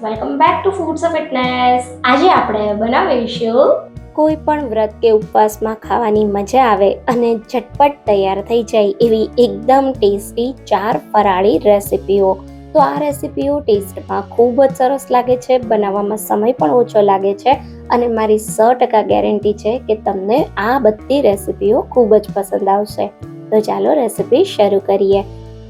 Welcome back to foods of fitness. આજે આપણે બનાવીશું કોઈ પણ વ્રત કે ઉપવાસમાં ખાવાની મજા આવે અને ઝટપટ તૈયાર થઈ જાય એવી એકદમ ટેસ્ટી 4 ફરાળી રેસિપીઓ. તો આ રેસિપીઓ ટેસ્ટમાં ખૂબ જ સરસ લાગે છે, બનાવવામાં સમય પણ ઓછો લાગે છે અને મારી 100% ગેરંટી છે કે તમને આ બધી રેસિપીઓ ખૂબ જ પસંદ આવશે. તો ચાલો રેસિપી શરૂ કરીએ.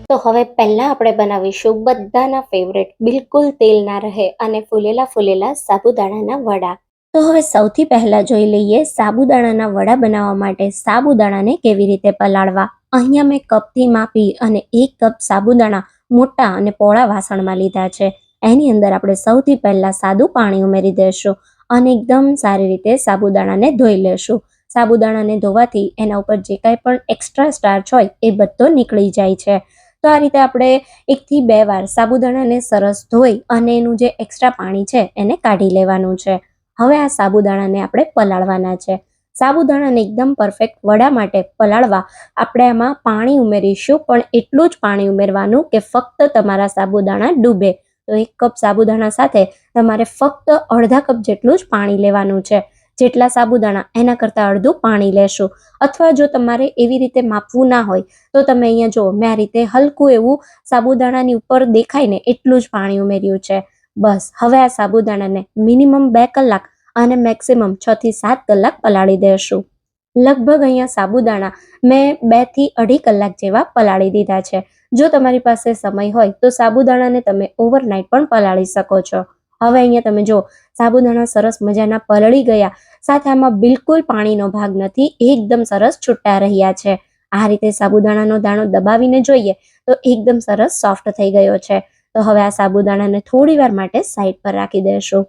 તો હવે પહેલા આપણે બનાવીશું બધાના ફેવરેટ, બિલકુલ તેલ ના રહે અને ફૂલેલા સાબુદાણાના વડા. તો હવે સૌથી પહેલા જોઈ લઈએ સાબુદાણાના વડા બનાવવા માટે સાબુદાણાને કેવી રીતે પલાળવા. અહીંયા મેં કપથી માપી અને 1 કપ સાબુદાણા મોટા અને પહોળા વાસણમાં લીધા છે. એની અંદર આપણે સૌથી પહેલા સાદું પાણી ઉમેરી દઈશું અને એકદમ સારી રીતે સાબુદાણાને ધોઈ લેશું. સાબુદાણાને ધોવાથી એના ઉપર જે કાંઈ પણ એક્સ્ટ્રા સ્ટાર્ચ હોય એ બધો નીકળી જાય છે. તો આ રીતે આપણે 1 થી 2 વાર સાબુદાણાને સરસ ધોઈ અને એનું જે એક્સ્ટ્રા પાણી છે એને કાઢી લેવાનું છે. હવે આ સાબુદાણાને આપણે પલાળવાના છે. સાબુદાણાને એકદમ પરફેક્ટ વડા માટે પલાળવા આપણે આમાં પાણી ઉમેરીશું, પણ એટલું જ પાણી ઉમેરવાનું કે ફક્ત તમારા સાબુદાણા ડૂબે. તો 1 કપ સાબુદાણા સાથે તમારે ફક્ત અડધા કપ જેટલું જ પાણી લેવાનું છે. જેટલા સાબુદાણા એના કરતાં અડધું પાણી લેશું. અથવા જો તમારે એવી રીતે માપવું ના હોય તો તમે અહીંયા જો મેં આ રીતે હલકું એવું સાબુદાણાની ઉપર દેખાય ને એટલું જ પાણી ઉમેર્યું છે. બસ હવે આ સાબુદાણાને મિનિમમ 2 કલાક અને મેક્સિમમ 6 થી 7 કલાક પલાળી દેશું. લગભગ અહીંયા સાબુદાણા મેં 2 થી 2.5 કલાક જેવા પલાળી દીધા છે. જો તમારી પાસે સમય હોય તો સાબુદાણાને તમે ઓવરનાઇટ પણ પલાળી શકો છો. હવે અહીંયા તમે જો સાબુદાણા સરસ મજાના પલળી ગયા, સાથે આમાં બિલકુલ પાણીનો ભાગ નથી, એકદમ સરસ છૂટા રહ્યા છે. આ રીતે સાબુદાણાનો દાણો દબાવીને જોઈએ તો એકદમ સરસ સોફ્ટ થઈ ગયો છે. તો હવે આ સાબુદાણાને થોડી વાર માટે સાઈડ પર રાખી દેશું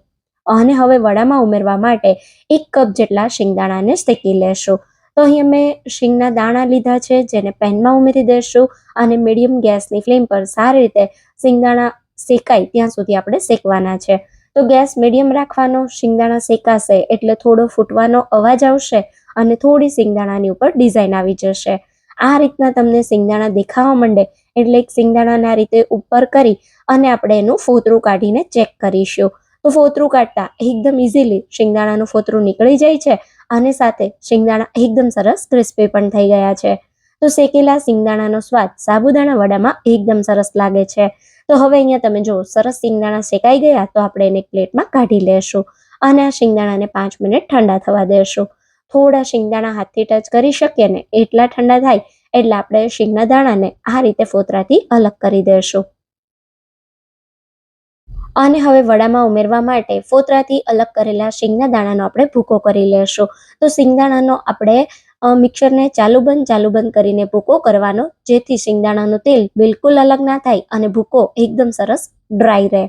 અને હવે વડામાં ઉમેરવા માટે 1 કપ જેટલા શિંગદાણાને શેકી લેશું. તો અહીંયા મેં શીંગના દાણા લીધા છે, જેને પેનમાં ઉમેરી દેશું અને મીડિયમ ગેસની ફ્લેમ પર સારી રીતે શિંગદાણા શેકાય ત્યાં સુધી આપણે શેકવાના છે. તો ગેસ મીડિયમ રાખવાનો. શિંગદાણા શેકાશે એટલે થોડો ફૂટવાનો અવાજ આવશે અને થોડી શિંગદાણાની ઉપર ડિઝાઇન આવી જશે. આ રીતના તમને શિંગદાણા દેખાવા માંડે એટલે એક શિંગદાણાને આ રીતે ઉપર કરી અને આપણે એનું ફોતરું કાઢીને ચેક કરીશું. તો ફોતરું કાઢતા એકદમ ઇઝીલી શિંગદાણાનું ફોતરું નીકળી જાય છે અને સાથે શિંગદાણા એકદમ સરસ ક્રિસ્પી પણ થઈ ગયા છે. તો શેકેલા શિંગદાણાનો સ્વાદ સાબુદાણા વડામાં એકદમ સરસ લાગે છે. તો હવે અહીંયા તમે જો સરસ શિંગદાણા શેકાઈ ગયા તો આપણે એને એક પ્લેટમાં કાઢી લેશું અને આ શિંગદાણાને 5 મિનિટ ઠંડા થવા દેશું. થોડા શિંગદાણા હાથથી ટચ કરી શકીએ ને એટલા ઠંડા થાય એટલે આપણે શીંગના દાણાને આ રીતે ફોતરાથી અલગ કરી દેશું. અને હવે વડામાં ઉમેરવા માટે ફોતરાથી અલગ કરેલા શીંગના દાણાનો આપણે ભૂકો કરી લેશું. તો શિંગદાણાનો આપણે મિક્સરને ચાલુ બંધ કરીને ભૂકો કરવાનો, જેથી શિંગદાણાનું તેલ બિલકુલ અલગ ના થાય અને ભૂકો એકદમ સરસ ડ્રાય રહે.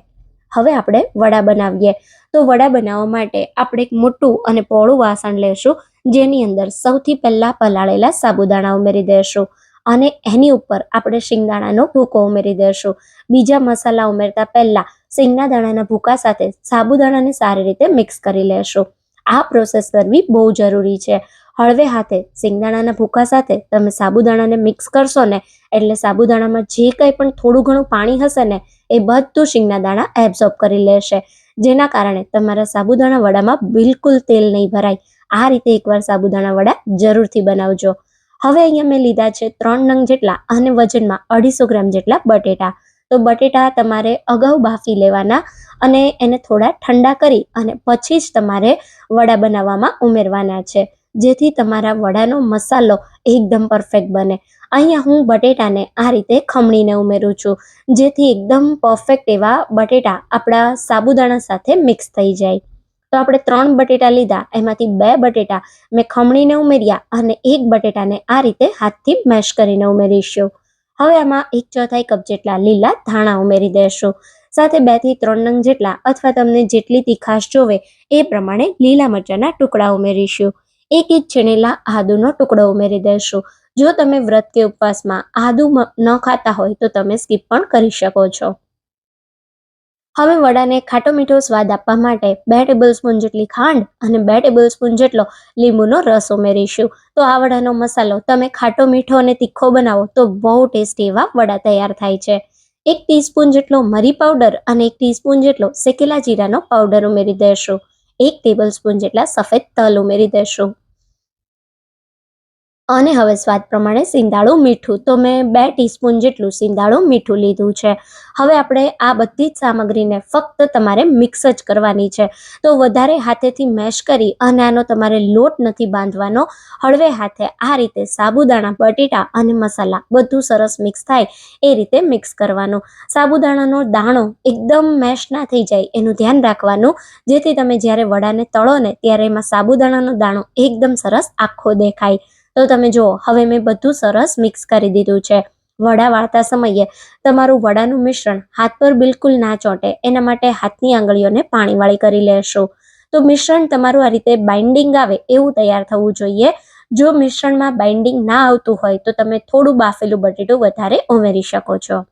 હવે આપણે વડા બનાવીએ. તો વડા બનાવવા માટે આપણે એક મોટું અને પહોળું વાસણ લેશું, જેની અંદર સૌથી પહેલા પલાળેલા સાબુદાણા ઉમેરી દેશું અને એની ઉપર આપણે શિંગદાણાનો ભૂકો ઉમેરી દેશું. બીજા મસાલા ઉમેરતા પહેલા શીંગના દાણાના ભૂકા સાથે સાબુદાણાને સારી રીતે મિક્સ કરી લેશું. આ પ્રોસેસ કરવી બહુ જરૂરી છે. હળવે હાથે શિંગદાણાના ભૂકા સાથે તમે સાબુદાણાને મિક્સ કરશો ને એટલે સાબુદાણામાં જે કંઈ પણ થોડું ઘણું પાણી હશે ને એ બધું શીંગના દાણા એબ્ઝોર્બ કરી લેશે, જેના કારણે તમારા સાબુદાણા વડામાં બિલકુલ તેલ નહીં ભરાય. આ રીતે એકવાર સાબુદાણા વડા જરૂરથી બનાવજો. હવે અહીંયા મેં લીધા છે 3 નંગ જેટલા અને વજનમાં 250 ગ્રામ જેટલા બટેટા. તો બટેટા તમારે અગાઉ બાફી લેવાના અને એને થોડા ઠંડા કરી અને પછી જ તમારે વડા બનાવવામાં ઉમેરવાના છે, જેથી તમારા વડાનો મસાલો એકદમ પરફેક્ટ બને. અહીંયા હું બટેટાને આ રીતે ખમણીને ઉમેરું છું, જેથી એકદમ પરફેક્ટ એવા બટેટા આપણા સાબુદાણા સાથે મિક્સ થઈ જાય. તો આપણે 3 બટેટા લીધા, એમાંથી 2 બટેટા મેં ખમણીને ઉમેર્યા અને 1 બટેટાને આ રીતે હાથથી મેશ કરીને ઉમેરીશું. હવે આમાં 1/4 કપ જેટલા લીલા ધાણા ઉમેરી દેશું. સાથે 2 થી 3 નંગ જેટલા અથવા તમને જેટલી તીખાશ જોવે એ પ્રમાણે લીલા મરચાંના ટુકડા ઉમેરીશું. 1 ઇંચ છીણેલા આદુનો ટુકડો ઉમેરી દેશું. જો તમે વ્રત કે ઉપવાસમાં આદુ ન ખાતા હોય તો તમે સ્કીપ પણ કરી શકો છો. હવે વડાને ખાટો મીઠો સ્વાદ આપવા માટે 2 ટેબલસ્પૂન જેટલી ખાંડ અને 2 ટેબલસ્પૂન જેટલો લીંબુનો રસ ઉમેરીશું. તો આ વડાનો મસાલો તમે ખાટો મીઠો અને તીખો બનાવો તો બહુ ટેસ્ટી એવા વડા તૈયાર થાય છે. 1 ટીસ્પૂન જેટલો મરી પાવડર અને 1 ટીસ્પૂન જેટલો શેકેલા જીરાનો પાવડર ઉમેરી દઈશું. 1 ટેબલસ્પૂન જેટલા સફેદ તલ ઉમેરી દઈશું. અને હવે સ્વાદ પ્રમાણે સિંધાળું મીઠું, તો મેં 2 ટીસ્પૂન જેટલું સિંધાળું મીઠું લીધું છે. હવે આપણે આ બધી જ સામગ્રીને ફક્ત તમારે મિક્સ જ કરવાની છે. તો વધારે હાથેથી મેશ કરી અને આનો તમારે લોટ નથી બાંધવાનો. હળવે હાથે આ રીતે સાબુદાણા, બટેટા અને મસાલા બધું સરસ મિક્સ થાય એ રીતે મિક્સ કરવાનું. સાબુદાણાનો દાણો એકદમ મેશ ના થઈ જાય એનું ધ્યાન રાખવાનું, જેથી તમે જ્યારે વડાને તળો ને ત્યારે એમાં સાબુદાણાનો દાણો એકદમ સરસ આખો દેખાય. તો તમે જુઓ, હવે મેં બધું સરસ મિક્સ કરી દીધું છે. વડા વાળતા સમયે તમારું વડાનું મિશ્રણ હાથ પર બિલકુલ ના ચોંટે એના માટે હાથની આંગળીઓને પાણીવાળી કરી લેશું. તો મિશ્રણ તમારું આ રીતે બાઇન્ડિંગ આવે એવું તૈયાર થવું જોઈએ. જો મિશ્રણમાં બાઇન્ડિંગ ના આવતું હોય તો તમે થોડું બાફેલું બટેટું વધારે ઉમેરી શકો છો.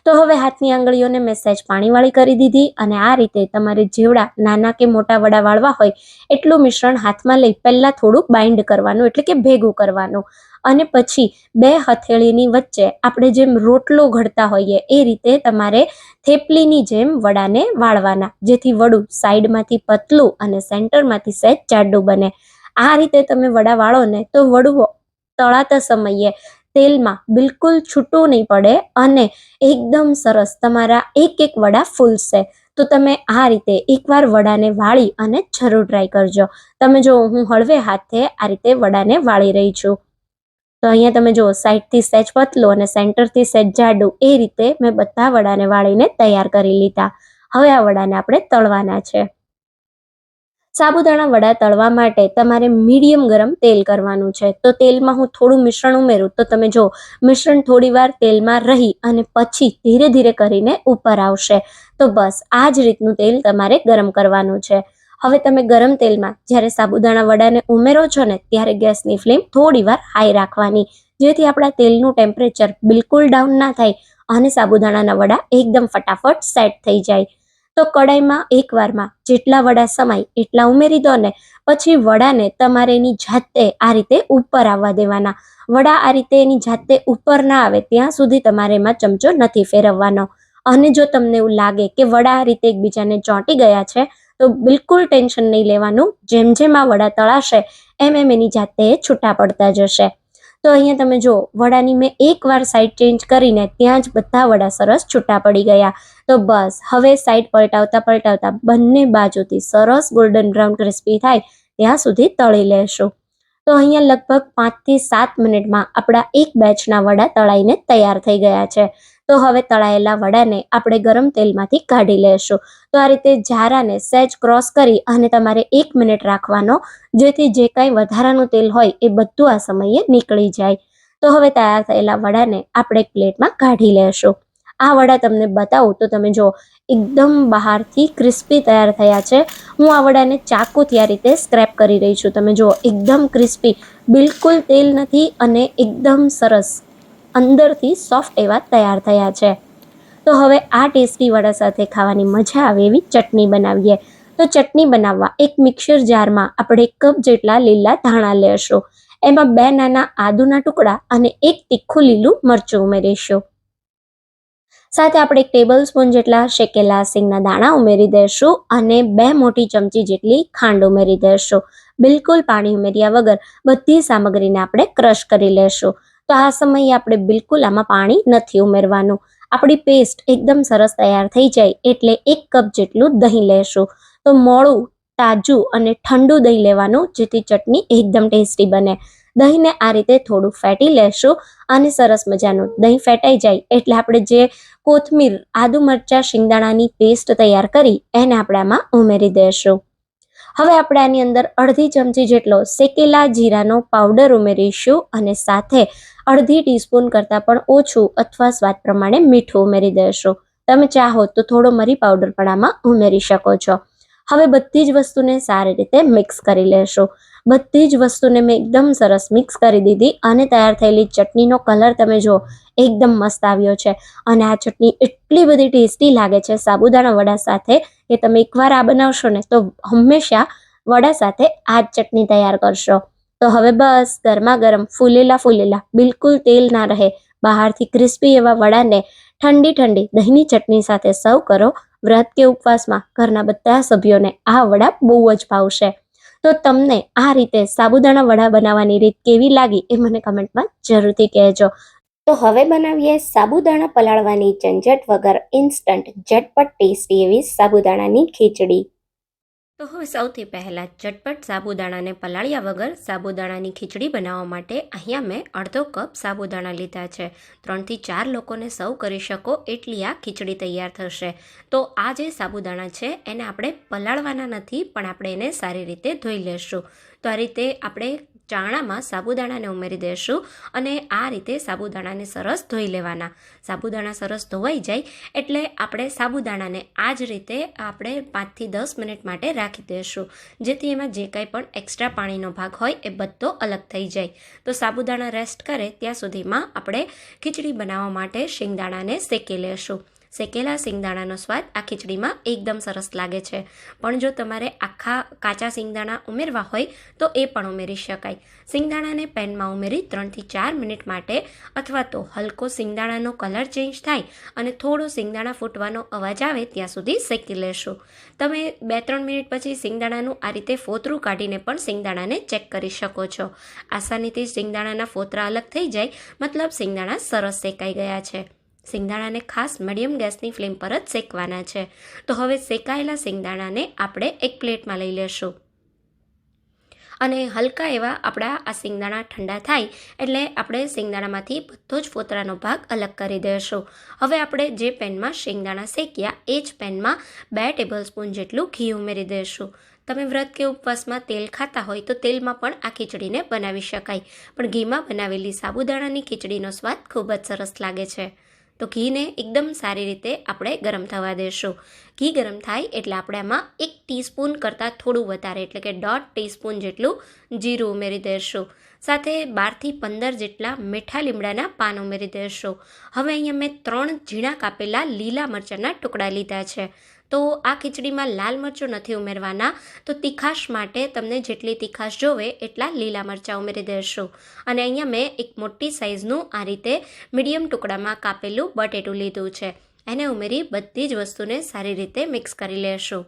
તો હવે હાથની આંગળીઓને મેં સહેજ પાણીવાળી કરી દીધી અને આ રીતે તમારે જેવડા નાના કે મોટા વડા વાળવા હોય એટલું મિશ્રણ હાથમાં લઈ પહેલા થોડું બાઇન્ડ કરવાનું, એટલે કે ભેગું કરવાનું. અને પછી 2 હથેળીની વચ્ચે આપણે જેમ રોટલો ઘડતા હોઈએ એ રીતે તમારે થેપલીની જેમ વડાને વાળવાના, જેથી વડું સાઈડમાંથી પતલું અને સેન્ટરમાંથી સહેજ જાડું બને. આ રીતે તમે વડા વાળો ને તો વડું તળાતા સમયે તેલમાં બિલકુલ છૂટું નહીં પડે અને એકદમ સરસ તમારા એક એક વડા ફૂલશે. તો તમે આ રીતે એકવાર વડાને વાળી અને જરૂર ટ્રાય કરજો. તમે જો, હું હળવે હાથે આ રીતે વડાને વાળી રહી છું. તો અહીંયા તમે જો, સાઈડથી સહેજ પતલું અને સેન્ટરથી સહેજ જાડું એ રીતે મેં બધા વડાને વાળીને તૈયાર કરી લીધા. હવે આ વડાને આપણે તળવાના છે. સાબુદાણા વડા તળવા માટે તમારે મીડિયમ ગરમ તેલ કરવાનું છે. તો તેલમાં હું થોડું મિશ્રણ ઉમેરું તો તમે જો, મિશ્રણ થોડી વાર તેલમાં રહી અને પછી ધીરે ધીરે કરીને ઉપર આવશે. તો બસ આ જ રીતનું તેલ તમારે ગરમ કરવાનું છે. હવે તમે ગરમ તેલમાં જ્યારે સાબુદાણા વડાને ઉમેરો છો ને ત્યારે ગેસની ફ્લેમ થોડી વાર હાઈ રાખવાની, જેથી આપણા તેલનું ટેમ્પરેચર બિલકુલ ડાઉન ના થાય અને સાબુદાણાના વડા એકદમ ફટાફટ સેટ થઈ જાય. તો કડાઈમાં એકવારમાં જેટલા વડા સમાય એટલા ઉમેરી દો ને પછી વડાને તમારે એની જાતે આ રીતે ઉપર આવવા દેવાના. વડા આ રીતે એની જાતે ઉપર ના આવે ત્યાં સુધી તમારે એમાં ચમચો નથી ફેરવવાનો. અને જો તમને એવું લાગે કે વડા આ રીતે એકબીજાને ચોંટી ગયા છે તો બિલકુલ ટેન્શન નહીં લેવાનું. જેમ જેમ આ વડા તળાશે એમ એમ એની જાતે છૂટા પડતા જશે. તો અહીંયા તમે જો, વડાની મેં એકવાર સાઈડ ચેન્જ કરીને ત્યાં જ બધા વડા સરસ છૂટા પડી ગયા. તો બસ હવે સાઈડ પલટાવતા પલટાવતા બંને બાજુથી સરસ ગોલ્ડન બ્રાઉન ક્રિસ્પી થાય ત્યાં સુધી તળી લેશું. તો અહીંયા લગભગ 5 થી 7 મિનિટમાં આપણા એક બેચના વડા તળાઈને તૈયાર થઈ ગયા છે. તો હવે તળાયેલા વડાને આપણે ગરમ તેલમાંથી કાઢી લેશું. તો આ રીતે જારાને સહેજ ક્રોસ કરી અને તમારે 1 મિનિટ રાખવાનો, જેથી જે કાંઈ વધારાનું તેલ હોય એ બધું આ સમયે નીકળી જાય. તો હવે તૈયાર થયેલા વડાને આપણે એક પ્લેટમાં કાઢી લેશું. આ વડા તમને બતાવું તો તમે જો, એકદમ બહારથી ક્રિસ્પી તૈયાર થયા છે. હું આ વડાને ચાકુથી આ રીતે સ્ક્રેપ કરી રહી છું. તમે જો, એકદમ ક્રિસ્પી, બિલકુલ તેલ નથી અને એકદમ સરસ અંદરથી સોફ્ટ એવા તૈયાર થયા છે. તો હવે આ ટેસ્ટી વડા સાથે ખાવાની મજા આવે એવી ચટણી બનાવીએ. તો ચટણી બનાવવા એક મિક્સર જારમાં આપણે 1 કપ જેટલા લીલા ધાણા લેશું. એમાં 2 નાના આદુના ટુકડા અને 1 તીખું લીલું મરચું ઉમેરીશું. સાથે આપણે 1 ટેબલ સ્પૂન જેટલા શેકેલા સિંગના દાણા ઉમેરી દઈશું અને 2 મોટી ચમચી જેટલી ખાંડ ઉમેરી દઈશું. બિલકુલ પાણી ઉમેર્યા વગર બધી સામગ્રીને આપણે ક્રશ કરી લેશું. તો આ સમયે આપણે બિલકુલ આમાં પાણી નથી ઉમેરવાનું. આપણી પેસ્ટ એકદમ સરસ તૈયાર થઈ જાય એટલે 1 કપ જેટલું દહીં લેશું. તો મોળું, તાજું અને ઠંડુ દહીં લેવાનું, જેથી ચટણી એકદમ ટેસ્ટી બને. દહીંને આ રીતે થોડું ફેટી લેશું અને સરસ મજાનું દહીં ફેટાઈ જાય એટલે આપણે જે કોથમીર, આદુ મરચાં શિંગદાણાની પેસ્ટ તૈયાર કરી એને આપણે આમાં ઉમેરી દઈશું. હવે આપણે આની અંદર અડધી ચમચી જેટલો શેકેલા જીરાનો પાવડર ઉમેરીશું અને સાથે અડધી ટીસ્પૂન કરતાં પણ ઓછું અથવા સ્વાદ પ્રમાણે મીઠું ઉમેરી દઈશું. તમે ચાહો તો થોડો મરી પાવડર પણ આમાં ઉમેરી શકો છો. હવે બધી જ વસ્તુને સારી રીતે મિક્સ કરી લેશું. બધી જ વસ્તુને મેં એકદમ સરસ મિક્સ કરી દીધી અને તૈયાર થયેલી ચટણીનો કલર તમે જો, એકદમ મસ્ત આવ્યો છે. અને આ ચટણી એટલી બધી ટેસ્ટી લાગે છે સાબુદાણા વડા સાથે કે તમે એકવાર આ બનાવશો ને તો હંમેશા વડા સાથે આ જ ચટણી તૈયાર કરશો. તો હવે બસ ગરમા ગરમ ફૂલેલા ફૂલેલા, બિલકુલ તેલ ના રહે, બહારથી ક્રિસ્પી એવા વડાને ઠંડી ઠંડી દહીંની ચટણી સાથે સર્વ કરો. વ્રત કે ઉપવાસમાં ઘરના બધા સભ્યોને આ વડા બહુ જ ભાવશે. તો તમને આ રીતે સાબુદાણા વડા બનાવવાની રીત કેવી લાગી એ મને કમેન્ટમાં જરૂરથી કહેજો. તો હવે બનાવીએ સાબુદાણા પલાળવાની ઝંઝટ વગર ઇન્સ્ટન્ટ ઝટપટ ટેસ્ટી એવી સાબુદાણાની ખીચડી. તો હવે સૌથી પહેલાં ઝટપટ સાબુદાણાને પલાળ્યા વગર સાબુદાણાની ખીચડી બનાવવા માટે અહીંયા મેં અડધો કપ સાબુદાણા લીધા છે. 3 થી 4 લોકોને સર્વ કરી શકો એટલી આ ખીચડી તૈયાર થશે. તો આ જે સાબુદાણા છે એને આપણે પલાળવાના નથી, પણ આપણે એને સારી રીતે ધોઈ લેશું. તો આ રીતે આપણે ચાણામાં સાબુદાણાને ઉમેરી દઈશું અને આ રીતે સાબુદાણાને સરસ ધોઈ લેવાના. સાબુદાણા સરસ ધોવાઈ જાય એટલે આપણે સાબુદાણાને આ જ રીતે આપણે 5 થી 10 મિનિટ માટે રાખી દઈશું, જેથી એમાં જે કંઈ પણ એક્સ્ટ્રા પાણીનો ભાગ હોય એ બધો અલગ થઈ જાય. તો સાબુદાણા રેસ્ટ કરે ત્યાં સુધીમાં આપણે ખીચડી બનાવવા માટે શિંગદાણાને શેકી લેશું. શેકેલા સિંગદાણાનો સ્વાદ આ ખીચડીમાં એકદમ સરસ લાગે છે, પણ જો તમારે આખા કાચા સિંગદાણા ઉમેરવા હોય તો એ પણ ઉમેરી શકાય. સિંગદાણાને પેનમાં ઉમેરી 3 થી 4 મિનિટ માટે અથવા તો હલકો સિંગદાણાનો કલર ચેન્જ થાય અને થોડો સિંગદાણા ફૂટવાનો અવાજ આવે ત્યાં સુધી શેકી લેશું. તમે 2-3 મિનિટ પછી સિંગદાણાનું આ રીતે ફોતરું કાઢીને પણ સિંગદાણાને ચેક કરી શકો છો. આસાનીથી સિંગદાણાના ફોતરા અલગ થઈ જાય મતલબ સિંગદાણા સરસ શેકાઈ ગયા છે. સિંગદાણાને ખાસ મીડિયમ ગેસની ફ્લેમ પર જ શેકવાના છે. તો હવે શેકાયેલા સિંગદાણાને આપણે એક પ્લેટમાં લઈ લેશું અને હલકા એવા આપણા આ સિંગદાણા ઠંડા થાય એટલે આપણે સિંગદાણામાંથી બધો જ ફોતરાનો ભાગ અલગ કરી દઈશું. હવે આપણે જે પેનમાં સિંગદાણા શેક્યા એ જ પેનમાં 2 ટેબલસ્પૂન જેટલું ઘી ઉમેરી દઈશું. તમે વ્રત કે ઉપવાસમાં તેલ ખાતા હોય તો તેલમાં પણ આ ખીચડીને બનાવી શકાય, પણ ઘીમાં બનાવેલી સાબુદાણાની ખીચડીનો સ્વાદ ખૂબ જ સરસ લાગે છે. તો ઘીને એકદમ સારી રીતે આપણે ગરમ થવા દેશું. ઘી ગરમ થાય એટલે આપણે આમાં 1 ટીસ્પૂન કરતાં થોડું વધારે એટલે કે 1.5 ટીસ્પૂન જેટલું જીરું ઉમેરી દઈશું. સાથે 12 થી 15 જેટલા મીઠા લીમડાના પાન ઉમેરી દઈશું. હવે અહીંયા મેં 3 ઝીણા કાપેલા લીલા મરચાંના ટુકડા લીધા છે. તો આ ખીચડીમાં લાલ મરચું નથી ઉમેરવાના, તો તીખાશ માટે તમને જેટલી તીખાશ જોવે એટલા લીલા મરચાં ઉમેરી દઈશું. અને અહીંયા મેં એક મોટી સાઇઝનું આ રીતે મીડિયમ ટુકડામાં કાપેલું બટેટું લીધું છે. એને ઉમેરી બધી જ વસ્તુને સારી રીતે મિક્સ કરી લેશું.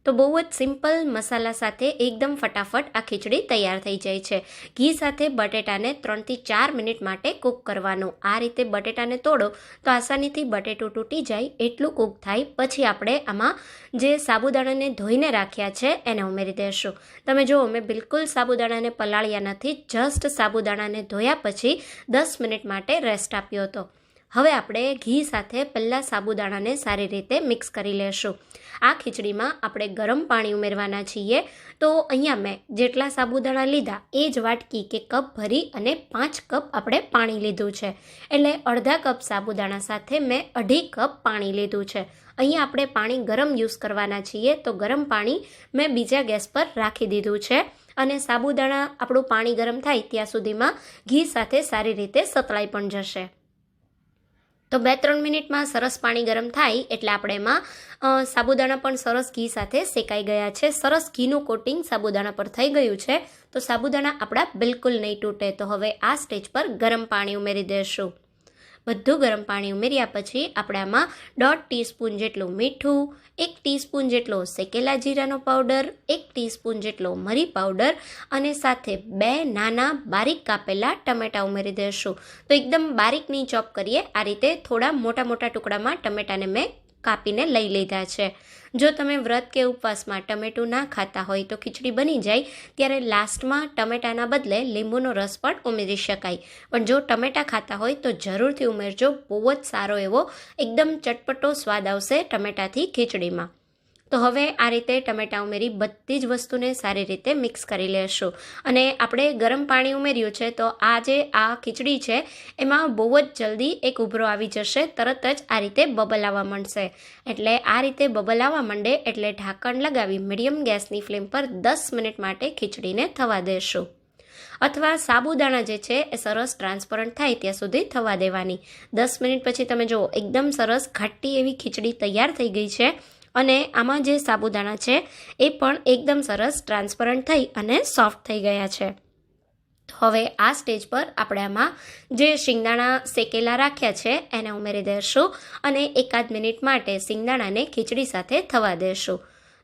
તો બહુ જ સિમ્પલ મસાલા સાથે એકદમ ફટાફટ આ ખીચડી તૈયાર થઈ જાય છે. ઘી સાથે બટેટાને 3 થી 4 મિનિટ માટે કૂક કરવાનું. આ રીતે બટેટાને તોડો તો આસાનીથી બટેટું તૂટી જાય એટલું કૂક થાય. પછી આપણે આમાં જે સાબુદાણાને ધોઈને રાખ્યા છે એને ઉમેરી દઈશું. તમે જુઓ મેં બિલકુલ સાબુદાણાને પલાળ્યા નથી, જસ્ટ સાબુદાણાને ધોયા પછી 10 મિનિટ માટે રેસ્ટ આપ્યો હતો. હવે આપણે ઘી સાથે પહેલાં સાબુદાણાને સારી રીતે મિક્સ કરી લેશું. આ ખીચડીમાં આપણે ગરમ પાણી ઉમેરવાના છીએ. તો અહીંયા મેં જેટલા સાબુદાણા લીધા એ જ વાટકી કે કપ ભરી અને 5 કપ આપણે પાણી લીધું છે. એટલે અડધા કપ સાબુદાણા સાથે મેં 2.5 કપ પાણી લીધું છે. અહીંયા આપણે પાણી ગરમ યુઝ કરવાના છીએ, તો ગરમ પાણી મેં બીજા ગેસ પર રાખી દીધું છે અને સાબુદાણા આપણું પાણી ગરમ થાય ત્યાં સુધીમાં ઘી સાથે સારી રીતે સતળાઈ પણ જશે. તો 2-3 મિનિટમાં સરસ પાણી ગરમ થાય એટલે આપણે એમાં સાબુદાણા પણ સરસ ઘી સાથે શેકાઈ ગયા છે. સરસ ઘીનું કોટિંગ સાબુદાણા પર થઈ ગયું છે. તો સાબુદાણા આપણા બિલકુલ નહીં તૂટે. તો હવે આ સ્ટેજ પર ગરમ પાણી ઉમેરી દઈશું. બધું ગરમ પાણી ઉમેર્યા પછી આપણે આમાં 1.5 ટીસ્પૂન જેટલું મીઠું, 1 ટીસ્પૂન જેટલો શેકેલા જીરાનો પાવડર, 1 ટીસ્પૂન જેટલો મરી પાવડર અને સાથે 2 નાના બારીક કાપેલા ટમેટાં ઉમેરી દઈશું. તો એકદમ બારીક નહીં ચોપ કરીએ, આ રીતે થોડા મોટા મોટા ટુકડામાં ટમેટાને મેં કાપીને લઈ લીધા છે. જો તમે વ્રત કે ઉપવાસમાં ટમેટું ના ખાતા હોય તો ખીચડી બની જાય ત્યારે લાસ્ટમાં ટમેટાના બદલે લીંબુનો રસ પણ ઉમેરી શકાય. પણ જો ટમેટાં ખાતા હોય તો જરૂરથી ઉમેરજો. બહુ જ સારો એવો એકદમ ચટપટો સ્વાદ આવશે ટમેટાથી ખીચડીમાં. તો હવે આ રીતે ટમેટાં ઉમેરી બધી જ વસ્તુને સારી રીતે મિક્સ કરી લેશું. અને આપણે ગરમ પાણી ઉમેર્યું છે તો આ જે આ ખીચડી છે એમાં બહુ જ જલ્દી એક ઉભરો આવી જશે, તરત જ આ રીતે બબલ આવવા માંડશે. એટલે આ રીતે બબલ આવવા માંડે એટલે ઢાંકણ લગાવી મીડિયમ ગેસની ફ્લેમ પર 10 મિનિટ માટે ખીચડીને થવા દેશું. અથવા સાબુદાણા જે છે એ સરસ ટ્રાન્સપરન્ટ થાય ત્યાં સુધી થવા દેવાની. 10 મિનિટ પછી તમે જુઓ એકદમ સરસ ઘાટી એવી ખીચડી તૈયાર થઈ ગઈ છે અને આમાં જે સાબુદાણા છે એ પણ એકદમ સરસ ટ્રાન્સપરન્ટ થઈ અને સોફ્ટ થઈ ગયા છે. હવે આ સ્ટેજ પર આપણે આમાં જે શિંગદાણા શેકેલા રાખ્યા છે એને ઉમેરી દઈશું અને એકાદ મિનિટ માટે શિંગદાણાને ખીચડી સાથે થવા દઈશું.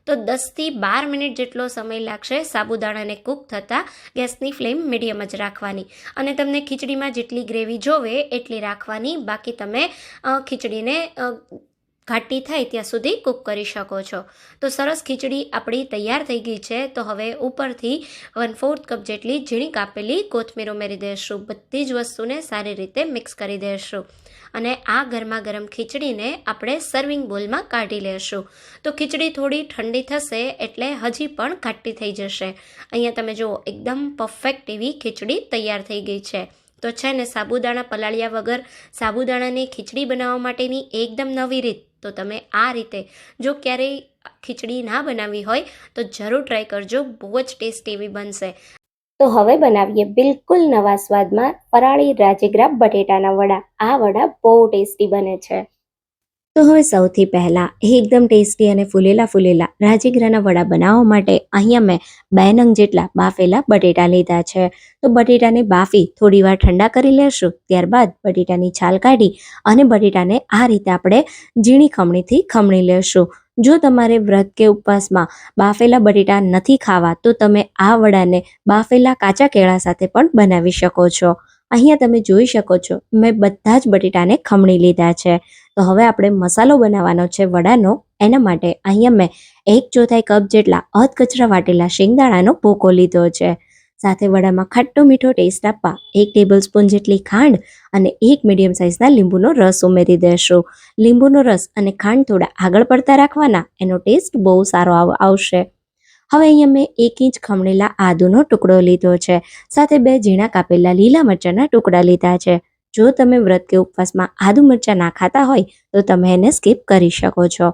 તો 10થી 12 મિનિટ જેટલો સમય લાગશે સાબુદાણાને કૂક થતાં. ગેસની ફ્લેમ મીડિયમ જ રાખવાની અને તમને ખીચડીમાં જેટલી ગ્રેવી જોવે એટલી રાખવાની. બાકી તમે ખીચડીને ઘાટી થાય ત્યાં સુધી કૂક કરી શકો છો. તો સરસ ખીચડી આપણી તૈયાર થઈ ગઈ છે. તો હવે ઉપરથી 1/4 કપ જેટલી ઝીણી કાપેલી કોથમીર ઉમેરી દઈશું. બધી જ વસ્તુને સારી રીતે મિક્સ કરી દઈશું અને આ ગરમા ગરમ ખીચડીને આપણે સર્વિંગ બોલમાં કાઢી લેશું. તો ખીચડી થોડી ઠંડી થશે એટલે હજી પણ ઘાટી થઈ જશે. અહીંયા તમે જુઓ એકદમ પરફેક્ટ એવી ખીચડી તૈયાર થઈ ગઈ છે. તો છે ને સાબુદાણા પલાળ્યા વગર સાબુદાણાની ખીચડી બનાવવા માટેની એકદમ નવી રીત. તો તમે આ રીતે જો ક્યારેય ખીચડી ના બનાવી હોય તો જરૂર ટ્રાય કરજો. બહુ જ ટેસ્ટી એવી બનશે. તો હવે બનાવીએ બિલકુલ નવા સ્વાદમાં ફરાળી રાજગરા બટેટાના વડા. આ વડા બહુ ટેસ્ટી બને છે. તો હવે સૌથી પહેલાં એકદમ ટેસ્ટી અને ફૂલેલા રાજગરાના વડા બનાવવા માટે અહીંયા મેં 2 નંગ જેટલા બાફેલા બટેટા લીધા છે. તો બટેટાને બાફી થોડી વાર ઠંડા કરી લેશું. ત્યારબાદ બટેટાની છાલ કાઢી અને બટેટાને આ રીતે આપણે ઝીણી ખમણીથી ખમણી લેશું. જો તમારે વ્રત કે ઉપવાસમાં બાફેલા બટેટા નથી ખાવા તો તમે આ વડાને બાફેલા કાચા કેળા સાથે પણ બનાવી શકો છો. અહીંયા તમે જોઈ શકો છો મેં બધા જ બટેટાને ખમણી લીધા છે. તો હવે આપણે મસાલો બનાવવાનો છે વડાનો. એના માટે અહીંયા મેં 1/4 કપ જેટલા અધકચરા વાટેલા શેંગદાણાનો ભૂકો લીધો છે. સાથે વડામાં ખાટો મીઠો ટેસ્ટ આપવા 1 ટેબલસ્પૂન જેટલી ખાંડ અને 1 મીડિયમ સાઇઝના લીંબુનો રસ ઉમેરી દેશું. લીંબુનો રસ અને ખાંડ થોડા આગળ પડતા રાખવાના, એનો ટેસ્ટ બહુ સારો આવશે. હવે અહીંયા મેં 1 ઇંચ ખમણેલા આદુનો ટુકડો લીધો છે. સાથે 2 ઝીણા કાપેલા લીલા મરચાંના ટુકડા લીધા છે. જો તમે વ્રત કે ઉપવાસમાં આદુ મરચાં ના ખાતા હોય તો તમે એને સ્કીપ કરી શકો છો.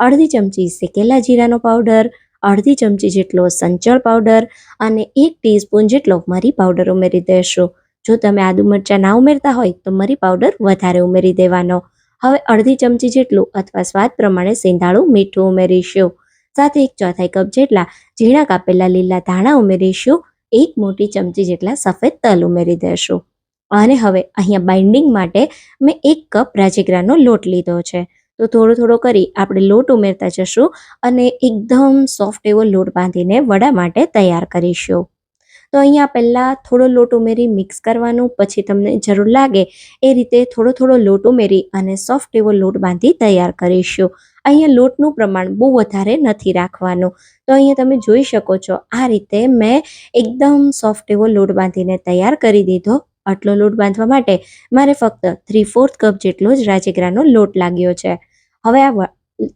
અડધી ચમચી શેકેલા જીરાનો પાવડર, અડધી ચમચી જેટલો સંચળ પાવડર અને 1 ટીસ્પૂન જેટલો મરી પાવડર ઉમેરી દેશું. જો તમે આદુ મરચાં ના ઉમેરતા હોય તો મરી પાવડર વધારે ઉમેરી દેવાનો. હવે અડધી ચમચી જેટલું અથવા સ્વાદ પ્રમાણે સેંધાળું મીઠું ઉમેરીશું. સાથે 1/4 કપ જેટલા ઝીણા કાપેલા લીલા ધાણા ઉમેરીશું. 1 મોટી ચમચી જેટલા સફેદ તલ ઉમેરી દેશું. અને હવે અહીંયા બાઇન્ડિંગ માટે મેં 1 કપ રાજગરાનો લોટ લીધો છે. તો થોડો કરી આપણે લોટ ઉમેરતા જશું અને એકદમ સોફ્ટ એવો લોટ બાંધીને વડા માટે તૈયાર કરીશું. તો અહીંયા પહેલાં થોડો લોટ ઉમેરી મિક્સ કરવાનું, પછી તમને જરૂર લાગે એ રીતે થોડો લોટ ઉમેરી અને સોફ્ટ એવો લોટ બાંધી તૈયાર કરીશું. અહીંયા લોટનું પ્રમાણ બહુ વધારે નથી રાખવાનું. તો અહીંયા તમે જોઈ શકો છો આ રીતે મેં એકદમ સોફ્ટ એવો લોટ બાંધીને તૈયાર કરી દીધો. આટલો લોટ બાંધવા માટે મારે ફક્ત 3/4 કપ જેટલો જ રાજગરાનો લોટ લાગ્યો છે. હવે આ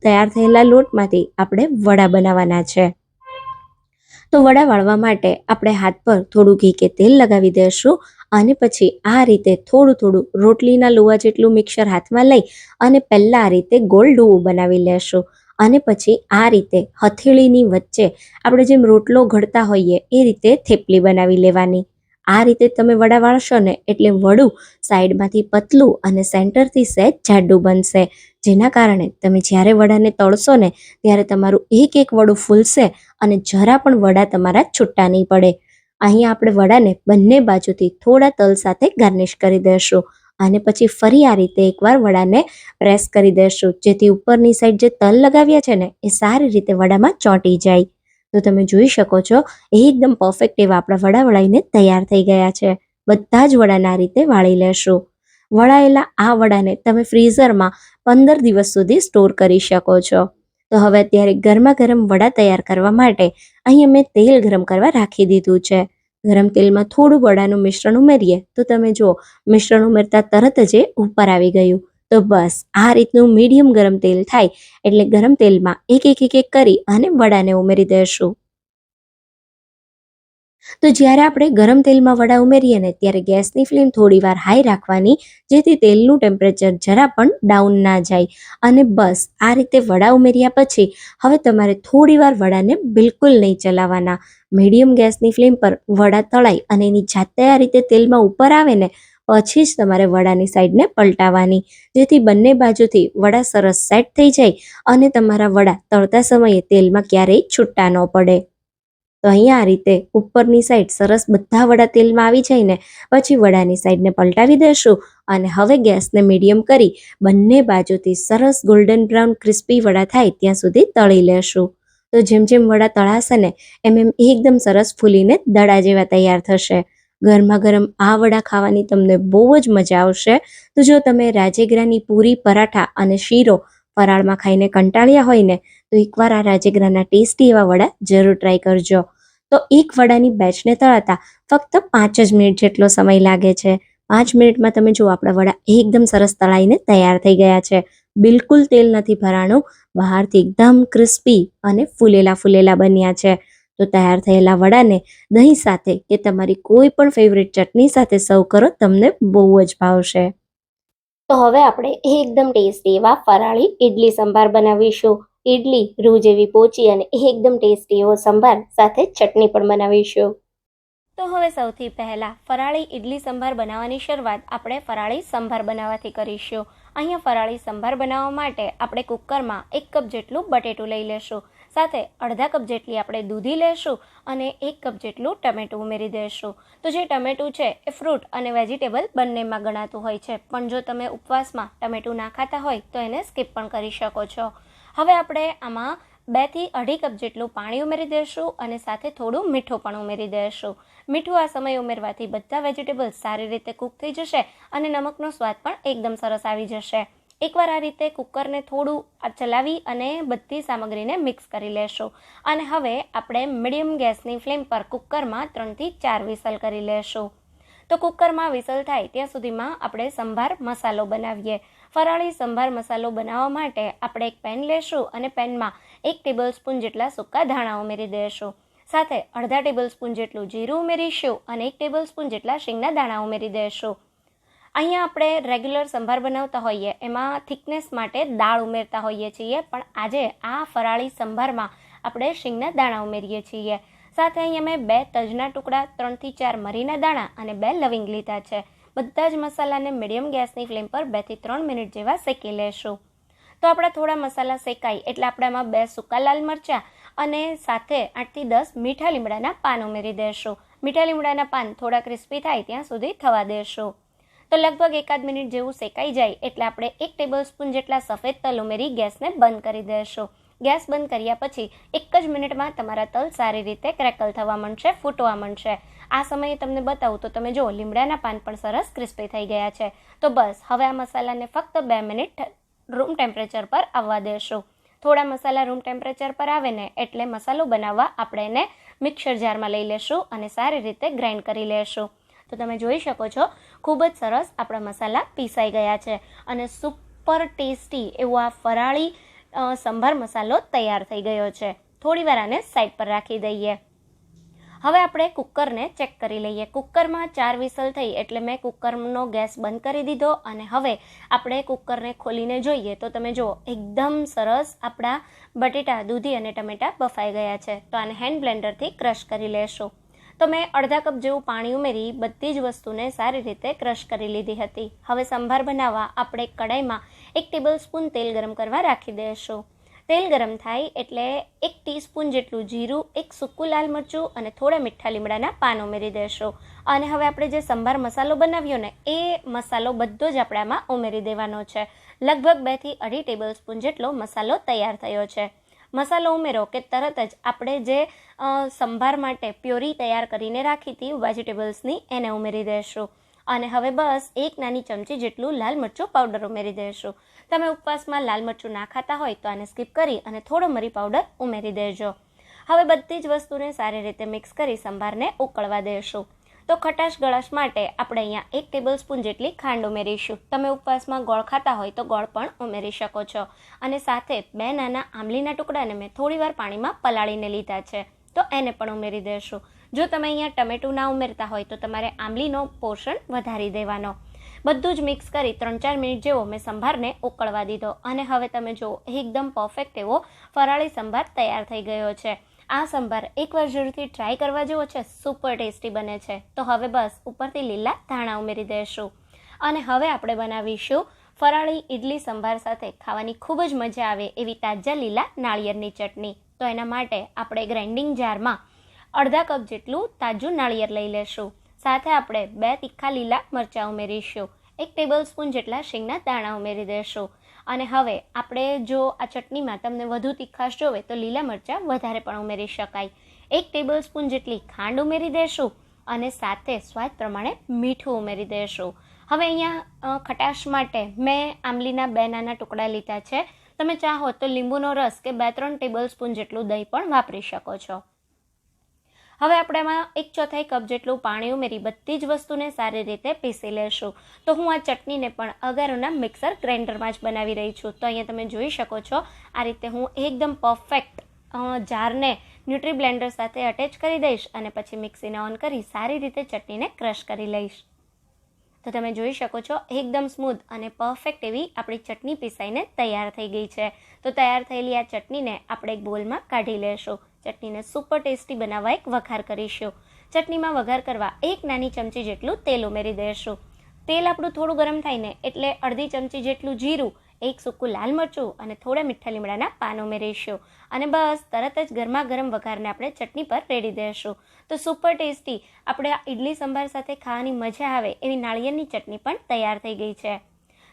તૈયાર થયેલા લોટમાંથી આપણે વડા બનાવવાના છે. તો વડા વાળવા માટે આપણે હાથ પર થોડું ઘી કે તેલ લગાવી દઈશું અને પછી આ રીતે થોડું રોટલીના લુવા જેટલું મિક્સર હાથમાં લઈ અને પહેલાં આ રીતે ગોળ ડૂવું બનાવી લેશું. અને પછી આ રીતે હથેળીની વચ્ચે આપણે જેમ રોટલો ઘડતા હોઈએ એ રીતે થેપલી બનાવી લેવાની. આ રીતે તમે વડા વાળશો ને એટલે વડું સાઈડમાંથી પતલું અને સેન્ટરથી સહેજ જાડું બનશે. જેના કારણે તમે જ્યારે વડાને તળશો ને ત્યારે તમારું એક વડું ફૂલશે અને જરા પણ વડા તમારા છૂટા નહીં પડે. અહીંયા આપણે વડાને બંને બાજુથી થોડા તલ સાથે ગાર્નિશ કરી દઈશું અને પછી ફરી આ રીતે એકવાર વડાને પ્રેસ કરી દઈશું, જેથી ઉપરની સાઈડ જે તલ લગાવ્યા છે ને એ સારી રીતે વડામાં ચોંટી જાય. તો તમે જોઈ શકો છો એકદમ પરફેક્ટ એવા આપણા વડા વળાઈને તૈયાર થઈ ગયા છે. બધા જ વડાને આ રીતે વાળી લેશું. વળાયેલા આ વડાને તમે ફ્રીઝરમાં 15 દિવસ સુધી સ્ટોર કરી શકો છો. તો હવે અત્યારે ગરમા ગરમ વડા તૈયાર કરવા માટે અહીંયા મેં તેલ ગરમ કરવા રાખી દીધું છે. ગરમ તેલમાં થોડું વડાનું મિશ્રણ ઉમેરીએ તો તમે જુઓ મિશ્રણ ઉમેરતા તરત જ ઉપર આવી ગયું. તો બસ આ રીતનું મીડિયમ ગરમ તેલ થાય એટલે ગરમ તેલમાં એક કરી અને વડાને ઉમેરી દઈશું. તો જ્યારે આપણે ગરમ તેલમાં વડા ઉમેરીએ ને ત્યારે ગેસની ફ્લેમ થોડી વાર હાઈ રાખવાની, જેથી તેલનું ટેમ્પરેચર જરા પણ ડાઉન ના જાય. અને બસ આ રીતે વડા ઉમેર્યા પછી હવે તમારે થોડી વાર વડાને બિલકુલ નહીં ચલાવવાના. મીડિયમ ગેસની ફ્લેમ પર વડા તળાઈ અને એની જાતે આ રીતે તેલમાં ઉપર આવે ને પછી જ તમારે વડાની સાઈડને પલટાવવાની, જેથી બંને બાજુથી વડા સરસ સેટ થઈ જાય અને તમારા વડા તળતા સમયે તેલમાં ક્યારેય છૂટા ન પડે. તો અહીંયા આ રીતે ઉપરની સાઈડ સરસ બધા વડા તેલમાં આવી જાય ને પછી વડાની સાઈડને પલટાવી દેશું અને હવે ગેસને મીડિયમ કરી બંને બાજુથી સરસ ગોલ્ડન બ્રાઉન ક્રિસ્પી વડા થાય ત્યાં સુધી તળી લેશું. તો જેમ જેમ વડા તળાશે ને એમ એકદમ સરસ ફૂલીને દડા જેવા તૈયાર થશે. ગરમા ગરમ આ વડા ખાવાની તમને બહુ જ મજા આવશે. તો જો તમે રાજેગરાની પૂરી, પરાઠા અને શીરો ફરાળમાં ખાઈને કંટાળ્યા હોય ને તો એકવાર આ રાજેગરાના ટેસ્ટી એવા વડા જરૂર ટ્રાય કરજો. તો એક વડાની બેચને તળાતા ફક્ત 5 જ મિનિટ જેટલો સમય લાગે છે. 5 મિનિટમાં તમે જો આપણા વડા એકદમ સરસ તળાઈને તૈયાર થઈ ગયા છે. બિલકુલ તેલ નથી ભરાણું, બહારથી એકદમ ક્રિસ્પી અને ફૂલેલા ફૂલેલા બન્યા છે. તો તૈયાર થયેલા વડાને દહીં સાથે કે તમારી કોઈ પણ ફેવરેટ ચટણી સાથે સર્વ કરો, તમને બહુ જ ભાવશે. તો હવે આપણે એકદમ ટેસ્ટી એવા ફરાળી ઇડલી સંભાર બનાવીશું. ઇડલી રૂ જેવી પોચી અને એકદમ ટેસ્ટી એવો સંભાર સાથે ચટણી પણ બનાવીશું. તો હવે સૌથી પહેલાં ફરાળી ઇડલી સંભાર બનાવવાની શરૂઆત આપણે ફરાળી સંભાર બનાવવાથી કરીશું. અહીંયા ફરાળી સંભાર બનાવવા માટે આપણે કુકરમાં 1 કપ જેટલું બટેટું લઈ લેશું. સાથે અડધા કપ જેટલી આપણે દૂધી લેશું અને 1 કપ જેટલું ટમેટું ઉમેરી દઈશું. તો જે ટમેટું છે એ ફ્રૂટ અને વેજીટેબલ બંનેમાં ગણાતું હોય છે, પણ જો તમે ઉપવાસમાં ટમેટું ના ખાતા હોય તો એને સ્કીપ પણ કરી શકો છો. હવે આપણે આમાં 2 થી 2.5 કપ જેટલું પાણી ઉમેરી દઈશું અને સાથે થોડું મીઠું પણ ઉમેરી દઈશું. મીઠું આ સમયે ઉમેરવાથી બધા વેજીટેબલ્સ સારી રીતે કૂક થઈ જશે અને નમકનો સ્વાદ પણ એકદમ સરસ આવી જશે. એકવાર આ રીતે કુકરને થોડું ચલાવી અને બધી સામગ્રીને મિક્સ કરી લેશું અને હવે આપણે મીડિયમ ગેસની ફ્લેમ પર કુકરમાં 3 થી 4 વિસલ કરી લેશું. તો કુકરમાં વિસલ થાય ત્યાં સુધીમાં આપણે સંભાર મસાલો બનાવીએ. ફરાળી સંભાર મસાલો બનાવવા માટે આપણે એક પેન લેશું અને પેનમાં 1 ટેબલસ્પૂન જેટલા સૂકા ધાણા ઉમેરી દઈશું. સાથે અડધા ટેબલસ્પૂન જેટલું જીરું ઉમેરીશું અને 1 ટેબલસ્પૂન જેટલા શીંગના દાણા ઉમેરી દઈશું. અહીંયા આપણે રેગ્યુલર સંભાર બનાવતા હોઈએ એમાં થિકનેસ માટે દાળ ઉમેરતા હોઈએ છીએ, પણ આજે આ ફરાળી સંભારમાં આપણે શીંગના દાણા ઉમેરીએ છીએ. સાથે અહીંયા મેં 2 તજના ટુકડા, 3 થી 4 મરીના દાણા અને 2 લવિંગ લીધા છે. બધા જ મસાલાને મીડિયમ ગેસની ફ્લેમ પર 2 થી 3 મિનિટ જેવા શેકી લેશું. તો આપણા થોડા મસાલા શેકાય એટલે આપણે આમાં 2 સૂકા લાલ મરચાં અને સાથે 8 થી 10 મીઠા લીમડાના પાન ઉમેરી દઈશું. મીઠા લીમડાના પાન થોડા ક્રિસ્પી થાય ત્યાં સુધી થવા દઈશું. તો લગભગ 1 મિનિટ જેવું શેકાઈ જાય એટલે આપણે 1 ટેબલસ્પૂન જેટલા સફેદ તલ ઉમેરી ગેસને બંધ કરી દઈશું. ગેસ બંધ કર્યા પછી 1 જ મિનિટમાં તમારા તલ સારી રીતે ક્રેકલ થવા માંડશે, ફૂટવા માંડશે. આ સમયે તમને બતાવું તો તમે જો લીમડાના પાન પણ સરસ ક્રિસ્પી થઈ ગયા છે. તો બસ હવે આ મસાલાને ફક્ત 2 મિનિટ રૂમ ટેમ્પરેચર પર આવવા દેશું. થોડા મસાલા રૂમ ટેમ્પરેચર પર આવે ને એટલે મસાલો બનાવવા આપણે એને મિક્સર જારમાં લઈ લેશું અને સારી રીતે ગ્રાઇન્ડ કરી લેશું. તો તમે જોઈ શકો છો ખૂબ જ સરસ આપણા મસાલા પીસાઈ ગયા છે અને સુપર ટેસ્ટી એવો આ ફરાળી સંભાર મસાલો તૈયાર થઈ ગયો છે. થોડી વાર આને સાઈડ પર રાખી દઈએ. હવે આપણે કુકરને ચેક કરી લઈએ. કુકરમાં 4 વિસલ થઈ એટલે મેં કુકરનો ગેસ બંધ કરી દીધો અને હવે આપણે કુકરને ખોલીને જોઈએ તો તમે જુઓ એકદમ સરસ આપણા બટેટા, દૂધી અને ટમેટા બફાઈ ગયા છે. તો આને હેન્ડ બ્લેન્ડરથી ક્રશ કરી લેશું. તો મેં અડધા કપ જેવું પાણી ઉમેરી બધી જ વસ્તુને સારી રીતે ક્રશ કરી લીધી હતી. હવે સંભાર બનાવવા આપણે કડાઈમાં 1 ટેબલસ્પૂન તેલ ગરમ કરવા રાખી દઈશું. તેલ ગરમ થાય એટલે 1 ટીસ્પૂન જેટલું જીરું, 1 સૂકું લાલ મરચું અને થોડા મીઠા લીમડાના પાન ઉમેરી દઈશું. અને હવે આપણે જે સંભાર મસાલો બનાવ્યો ને એ મસાલો બધો જ આપણે આમાં ઉમેરી દેવાનો છે. લગભગ 2 થી 2.5 ટેબલસ્પૂન જેટલો મસાલો તૈયાર થયો છે. મસાલો ઉમેરો કે તરત જ આપણે જે સંભાર માટે પ્યોરી તૈયાર કરીને રાખી હતી વેજીટેબલ્સની એને ઉમેરી દઈશું. અને હવે બસ 1 નાની ચમચી જેટલું લાલ મરચું પાવડર ઉમેરી દઈશું. તમે ઉપવાસમાં લાલ મરચું ના ખાતા હોય તો આને સ્કીપ કરી અને થોડો મરી પાવડર ઉમેરી દેજો. હવે બધી જ વસ્તુને સારી રીતે મિક્સ કરી સંભારને ઉકળવા દઈશું. તો ખટાશ ગળાશ માટે આપણે અહીંયા 1 ટેબલસ્પૂન જેટલી ખાંડ ઉમેરીશું. તમે ઉપવાસમાં ગોળ ખાતા હોય તો ગોળ પણ ઉમેરી શકો છો. અને સાથે 2 નાના આંબલીના ટુકડાને મેં થોડીવાર પાણીમાં પલાળીને લીધા છે તો એને પણ ઉમેરી દઈશું. જો તમે અહીંયા ટમેટું ના ઉમેરતા હોય તો તમારે આંબલીનો પોર્શન વધારી દેવાનો. બધું જ મિક્સ કરી 3-4 મિનિટ જેવો મેં સંભારને ઉકળવા દીધો અને હવે તમે જુઓ એકદમ પરફેક્ટ એવો ફરાળી સંભાર તૈયાર થઈ ગયો છે. આ સંભાર એકવાર જરૂરથી ટ્રાય કરવા જેવો છે, સુપર ટેસ્ટી બને છે. તો હવે બસ ઉપરથી લીલા ધાણા ઉમેરી દઈશું અને હવે આપણે બનાવીશું ફરાળી ઇડલી સંભાર સાથે ખાવાની ખૂબ જ મજા આવે એવી તાજા લીલા નાળિયેરની ચટણી. તો એના માટે આપણે ગ્રાઇન્ડિંગ જારમાં અડધા કપ જેટલું તાજું નાળિયેર લઈ લેશું. સાથે આપણે 2 તીખા લીલા મરચાં ઉમેરીશું. 1 ટેબલસ્પૂન જેટલા શીંગના દાણા ઉમેરી દઈશું. અને હવે આપણે જો આ ચટણીમાં તમને વધુ તીખાશ જોવે તો લીલા મરચાં વધારે પણ ઉમેરી શકાય. 1 ટેબલસ્પૂન જેટલી ખાંડ ઉમેરી દઈશું અને સાથે સ્વાદ પ્રમાણે મીઠું ઉમેરી દઈશું. હવે અહીંયા ખટાશ માટે મેં આંબલીના 2 નાના ટુકડા લીધા છે. તમે ચાહો તો લીંબુનો રસ કે 2-3 ટેબલસ્પૂન જેટલું દહીં પણ વાપરી શકો છો. હવે આપણે એમાં 1/4 કપ જેટલું પાણી ઉમેરી બધી જ વસ્તુને સારી રીતે પીસી લેશું. તો હું આ ચટણીને પણ અગારોના મિક્સર ગ્રાઇન્ડરમાં જ બનાવી રહી છું. તો અહીંયા તમે જોઈ શકો છો આ રીતે હું એકદમ પરફેક્ટ જારને ન્યુટ્રી બ્લેન્ડર સાથે અટેચ કરી દઈશ અને પછી મિક્સીને ઓન કરી સારી રીતે ચટણીને ક્રશ કરી લઈશ. તો તમે જોઈ શકો છો એકદમ સ્મૂથ અને પરફેક્ટ એવી આપણી ચટણી પીસાઈને તૈયાર થઈ ગઈ છે. તો તૈયાર થયેલી આ ચટણીને આપણે એક બોલમાં કાઢી લેશું. ચટણીને સુપર ટેસ્ટી બનાવવા એક વઘાર કરીશું. ચટણીમાં વઘાર કરવા 1 નાની ચમચી જેટલું તેલ ઉમેરી દઈશું. તેલ આપણું થોડું ગરમ થાય ને એટલે અડધી ચમચી જેટલું જીરું, 1 સૂકું લાલ મરચું અને થોડા મીઠા લીમડાના પાન ઉમેરીશું. અને બસ તરત જ ગરમા ગરમ વઘારને આપણે ચટણી પર રેડી દઈશું. તો સુપર ટેસ્ટી આપણે ઇડલી સંભાર સાથે ખાવાની મજા આવે એવી નાળિયેરની ચટણી પણ તૈયાર થઈ ગઈ છે.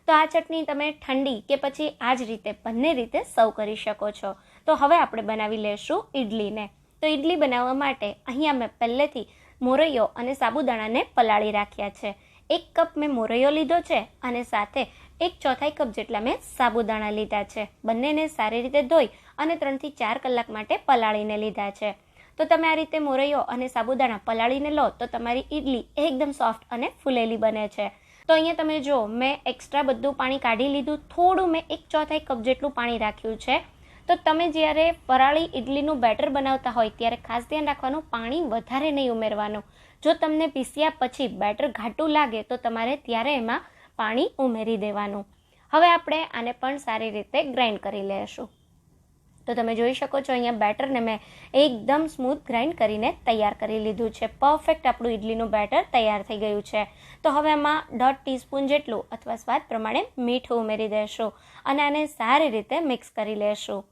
તો આ ચટણી તમે ઠંડી કે પછી આ જ રીતે બંને રીતે સર્વ કરી શકો છો. તો હવે આપણે બનાવી લેશું ઇડલીને. તો ઇડલી બનાવવા માટે અહીંયા મેં પહેલેથી મોરૈયો અને સાબુદાણાને પલાળી રાખ્યા છે. 1 કપ મેં મોરૈયો લીધો છે અને સાથે 1/4 કપ જેટલા મેં સાબુદાણા લીધા છે. બંનેને સારી રીતે ધોઈ અને 3 થી 4 કલાક માટે પલાળીને લીધા છે. તો તમે આ રીતે મોરૈયો અને સાબુદાણા પલાળીને લો તો તમારી ઇડલી એકદમ સોફ્ટ અને ફૂલેલી બને છે. તો અહીંયા તમે જો મેં એક્સ્ટ્રા બધું પાણી કાઢી લીધું. થોડું મેં 1/4 કપ જેટલું પાણી રાખ્યું છે. તો તમે જ્યારે ફરાળી ઇડલીનું બેટર બનાવતા હોય ત્યારે ખાસ ધ્યાન રાખવાનું, પાણી વધારે નહીં ઉમેરવાનું. જો તમને પીસ્યા પછી બેટર ઘાટું લાગે તો તમારે ત્યારે એમાં પાણી ઉમેરી દેવાનું. હવે આપણે આને પણ સારી રીતે ગ્રાઇન્ડ કરી લેશું. તો તમે જોઈ શકો છો અહીંયા બેટરને મેં એકદમ સ્મૂથ ગ્રાઇન્ડ કરીને તૈયાર કરી લીધું છે. પરફેક્ટ આપણું ઇડલીનું બેટર તૈયાર થઈ ગયું છે. તો હવે એમાં 1/2 ટીસ્પૂન જેટલું અથવા સ્વાદ પ્રમાણે મીઠું ઉમેરી દઈશું અને આને સારી રીતે મિક્સ કરી લેશું.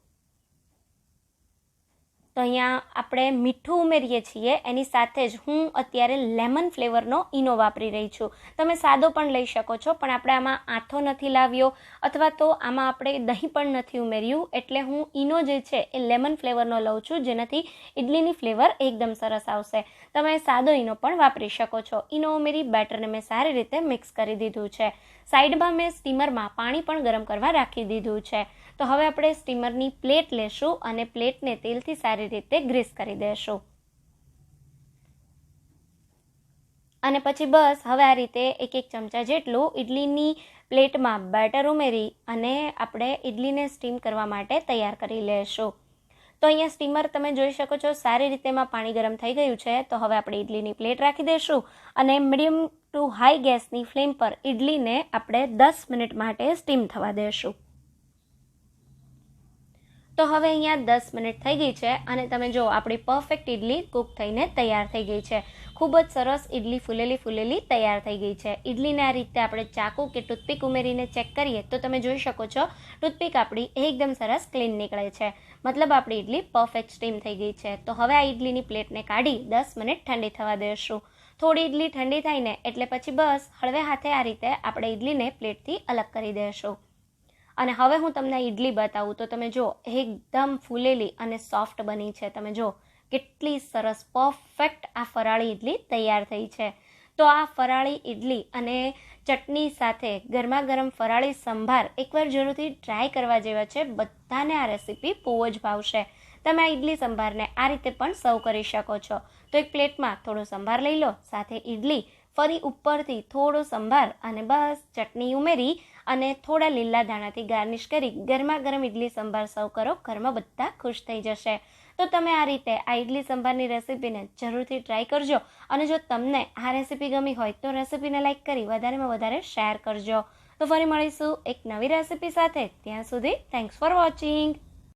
તો અહીંયા આપણે મીઠું ઉમેરીએ છીએ એની સાથે જ હું અત્યારે લેમન ફ્લેવરનો ઈનો વાપરી રહી છું. તમે સાદો પણ લઈ શકો છો, પણ આપણે આમાં આથો નથી લાવ્યો અથવા તો આમાં આપણે દહીં પણ નથી ઉમેર્યું, એટલે હું ઈનો જે છે એ લેમન ફ્લેવરનો લઉં છું, જેનાથી ઇડલીની ફ્લેવર એકદમ સરસ આવશે. તમે સાદો ઈનો પણ વાપરી શકો છો. ઈનો ઉમેરી બેટરને મેં સારી રીતે મિક્સ કરી દીધું છે. સાઈડમાં મેં સ્ટીમરમાં પાણી પણ ગરમ કરવા રાખી દીધું છે. તો હવે આપણે સ્ટીમરની પ્લેટ લેશું અને પ્લેટને તેલથી સારી રીતે ગ્રીસ કરી દેશું. અને પછી બસ હવે આ રીતે 1 ચમચા જેટલું ઇડલીની પ્લેટમાં બેટર ઉમેરી અને આપણે ઇડલીને સ્ટીમ કરવા માટે તૈયાર કરી લેશું. તો અહીંયા સ્ટીમર તમે જોઈ શકો છો સારી રીતે એમાં પાણી ગરમ થઈ ગયું છે. તો હવે આપણે ઇડલીની પ્લેટ રાખી દઈશું અને મીડિયમ ટુ હાઈ ગેસની ફ્લેમ પર ઇડલીને આપણે 10 મિનિટ માટે સ્ટીમ થવા દેશું. તો હવે અહીંયા 10 મિનિટ થઈ ગઈ છે અને તમે જો આપણી પરફેક્ટ ઇડલી કૂક થઈને તૈયાર થઈ ગઈ છે. ખૂબ જ સરસ ઇડલી ફૂલેલી તૈયાર થઈ ગઈ છે. ઇડલીને આ રીતે આપણે ચાકુ કે ટૂથપીક ઉમેરીને ચેક કરીએ તો તમે જોઈ શકો છો ટૂથપીક આપણી એકદમ સરસ ક્લીન નીકળે છે. મતલબ આપણી ઇડલી પરફેક્ટ સ્ટીમ થઈ ગઈ છે. તો હવે આ ઇડલીની પ્લેટને કાઢી 10 મિનિટ ઠંડી થવા દેશું. થોડી ઇડલી ઠંડી થાય ને એટલે પછી બસ હળવે હાથે આ રીતે આપણે ઇડલીને પ્લેટથી અલગ કરી દઈશું. અને હવે હું તમને ઇડલી બતાવું તો તમે જો એકદમ ફૂલેલી અને સોફ્ટ બની છે. તમે જો કેટલી સરસ પરફેક્ટ આ ફરાળી ઇડલી તૈયાર થઈ છે. તો આ ફરાળી ઇડલી અને ચટણી સાથે ગરમા ગરમ ફરાળી સંભાર એકવાર જરૂરથી ટ્રાય કરવા જેવા છે. બધાને આ રેસીપી બહુ જ ભાવશે. તમે આ ઇડલી સંભારને આ રીતે પણ સર્વ કરી શકો છો. તો એક પ્લેટમાં થોડો સંભાર લઈ લો, સાથે ઇડલી, ફરી ઉપરથી થોડો સંભાર અને બસ ચટણી ઉમેરી અને થોડા લીલા ધાણાથી ગાર્નિશ કરી ગરમા ગરમ ઇડલી સંભાર સર્વ કરો. ઘરમાં બધા ખુશ થઈ જશે. તો તમે આ રીતે આ ઇડલી સંભારની રેસીપીને જરૂરથી ટ્રાય કરજો. અને જો તમને આ રેસીપી ગમી હોય તો રેસીપીને લાઈક કરી વધારેમાં વધારે શેર કરજો. તો ફરી મળીશું એક નવી રેસીપી સાથે. ત્યાં સુધી થેન્ક્સ ફોર વોચિંગ.